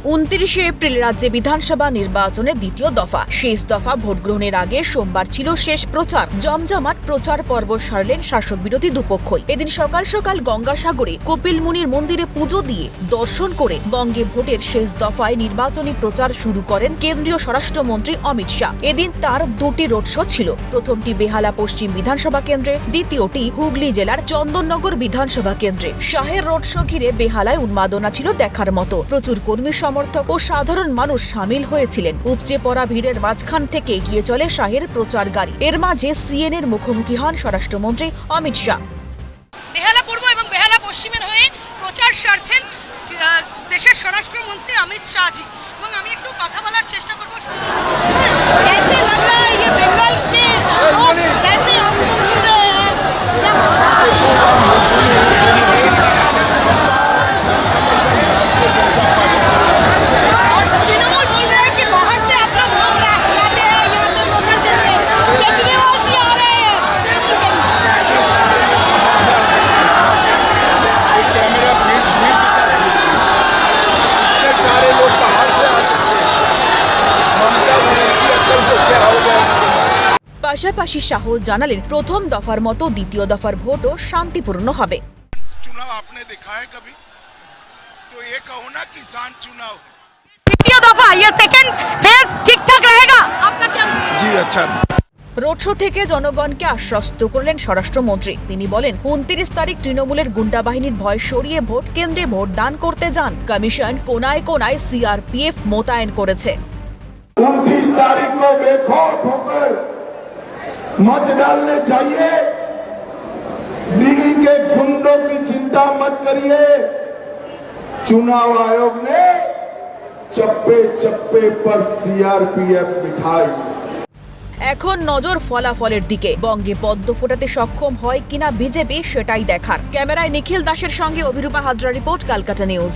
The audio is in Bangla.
29 এপ্রিল রাজ্যে বিধানসভা নির্বাচনের দ্বিতীয় দফা শেষ দফা ভোট গ্রহণের আগে সোমবার ছিল শেষ প্রচার। জমজমাট প্রচার পর্ব সারলেন শাসক বিরোধী দুপক্ষই। এদিন সকাল সকাল গঙ্গাসাগরে কপিল মুনির মন্দিরে পুজো দিয়ে দর্শন করে বঙ্গে ভোটের শেষ দফায় নির্বাচনী প্রচার শুরু করেন কেন্দ্রীয় স্বরাষ্ট্রমন্ত্রী অমিত শাহ। এদিন তার দুটি রোড শো ছিল। প্রথমটি বেহালা পশ্চিম বিধানসভা কেন্দ্রে, দ্বিতীয়টি হুগলি জেলার চন্দননগর বিধানসভা কেন্দ্রে। শাহের রোড শো ঘিরে বেহালায় উন্মাদনা ছিল দেখার মতো। প্রচুর কর্মী সমর্থক ও সাধারণ মানুষ সামিল হয়েছিলেন। উপচে পড়া ভিড়ের মাঝখান থেকে এগিয়ে চলে শাহের প্রচার গাড়ি। এর মাঝে সিএনএর মুখোমুখি হন স্বরাষ্ট্রমন্ত্রী অমিত শাহ। বেহালা পূর্ব এবং বেহালা পশ্চিমের হয়ে প্রচার সারছেন দেশের স্বরাষ্ট্রমন্ত্রী অমিত শাহজি, এবং আমি একটু কথা বলার চেষ্টা করবো। পাশাপাশি শাহ জানালেন প্রথম দফার মতো দ্বিতীয় দফার ভোটও শান্তিপূর্ণ হবে। चुनाव आपने देखा है कभी? तो ये कहो ना किसान चुनाव। द्वितीय दफा ये सेकंड फेज ঠিকঠাক रहेगा आपका क्या? जी अच्छा। রোড শো থেকে জনগণকে আশ্বস্ত করলেন স্বরাষ্ট্রমন্ত্রী। তিনি বলেন 29 তারিখ তৃণমূলের গুন্ডা বাহিনীর ভয় সরিয়ে ভোট কেন্দ্রে ভোট দান করতে যান। কমিশন কোনায় কোনায় সিআরপিএফ মোতায়েন করেছে। 29 तारीख को बेखौफ होकर मत डालने चाहिए। दिल्ली के गुंडों की चिंता मत करिए। चुनाव आयोग ने चप्पे चप्पे पर सीआरपीएफ बिठाई। এখন নজর ফলাফলের দিকে। বঙ্গে পদ্ম ফোটাতে সক্ষম হয় কিনা বিজেপি সেটাই দেখার। ক্যামেরায় নিখিল দাসের সঙ্গে অভিরূপা হাজরা, রিপোর্ট, কলকাতা নিউজ।